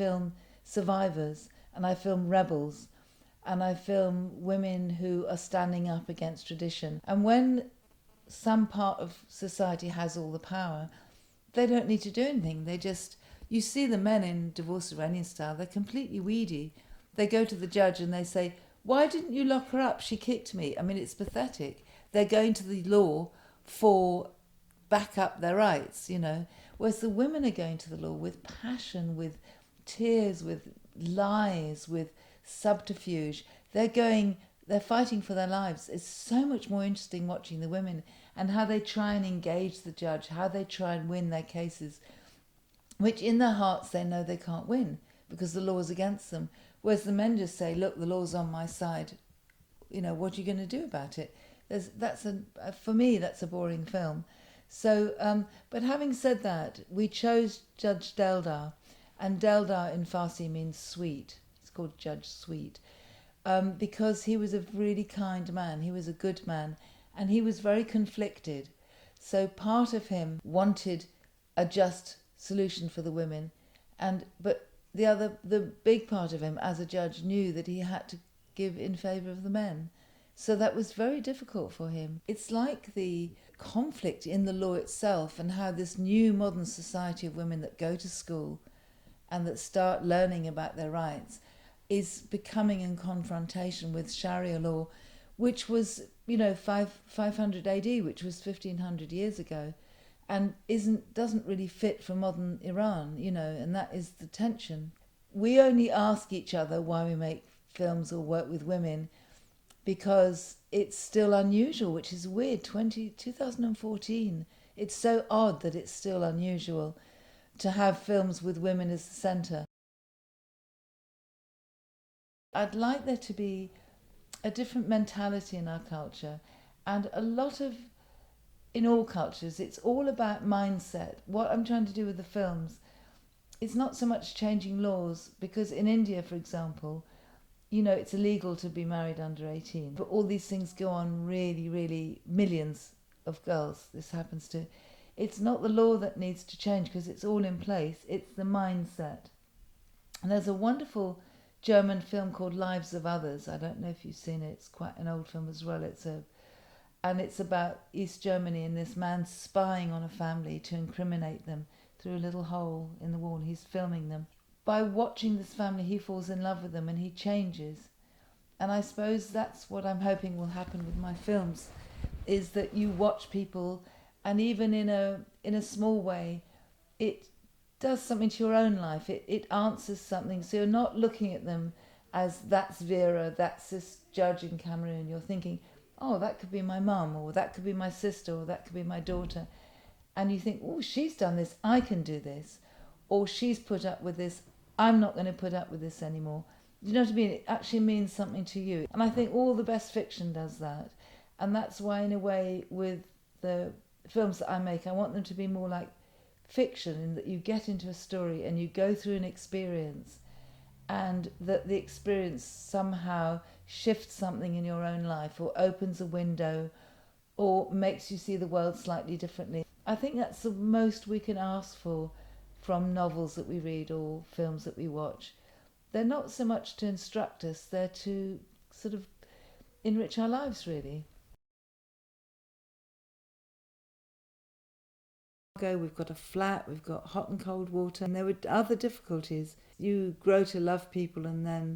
film survivors, and I film rebels, and I film women who are standing up against tradition. And when some part of society has all the power, they don't need to do anything. They just, you see the men in Divorce Iranian Style, they're completely weedy. They go to the judge and they say, why didn't you lock her up? She kicked me. I mean, it's pathetic. They're going to the law for back up their rights, you know. Whereas the women are going to the law with passion, with tears, with lies, with subterfuge. They're fighting for their lives. It's so much more interesting watching the women and how they try and engage the judge, how they try and win their cases, which in their hearts they know they can't win because the law is against them. Whereas the men just say, look, the law's on my side. You know, what are you going to do about it? For me, that's a boring film. So, but having said that, we chose Judge Deldar, and Deldar in Farsi means sweet. It's called Judge Sweet, because he was a really kind man. He was a good man, and he was very conflicted. So part of him wanted a just solution for the women, but the big part of him as a judge knew that he had to give in favour of the men. So that was very difficult for him. It's like the conflict in the law itself and how this new modern society of women that go to school and that start learning about their rights is becoming in confrontation with Sharia law, which was, 500 AD, which was 1500 years ago, and doesn't really fit for modern Iran, and that is the tension. We only ask each other why we make films or work with women because it's still unusual, which is weird. 2014, it's so odd that it's still unusual to have films with women as the centre. I'd like there to be a different mentality in our culture, and in all cultures, it's all about mindset. What I'm trying to do with the films, it's not so much changing laws, because in India, for example, it's illegal to be married under 18. But all these things go on really, really, millions of girls this happens to. It's not the law that needs to change because it's all in place. It's the mindset. And there's a wonderful German film called Lives of Others. I don't know if you've seen it. It's quite an old film as well. And it's about East Germany and this man spying on a family to incriminate them through a little hole in the wall. He's filming them. By watching this family, he falls in love with them and he changes. And I suppose that's what I'm hoping will happen with my films, is that you watch people, and even in a small way, it does something to your own life. It answers something. So you're not looking at them as that's Vera, that's this judge in Cameroon. You're thinking, oh, that could be my mum, or that could be my sister, or that could be my daughter. And you think, oh, she's done this, I can do this. Or she's put up with this, I'm not going to put up with this anymore. You know what I mean? It actually means something to you. And I think all the best fiction does that. And that's why, in a way, with the films that I make, I want them to be more like fiction, in that you get into a story and you go through an experience, and that the experience somehow shifts something in your own life, or opens a window, or makes you see the world slightly differently. I think that's the most we can ask for from novels that we read or films that we watch. They're not so much to instruct us, they're to sort of enrich our lives, really. We've got a flat, we've got hot and cold water, and there were other difficulties. You grow to love people, and then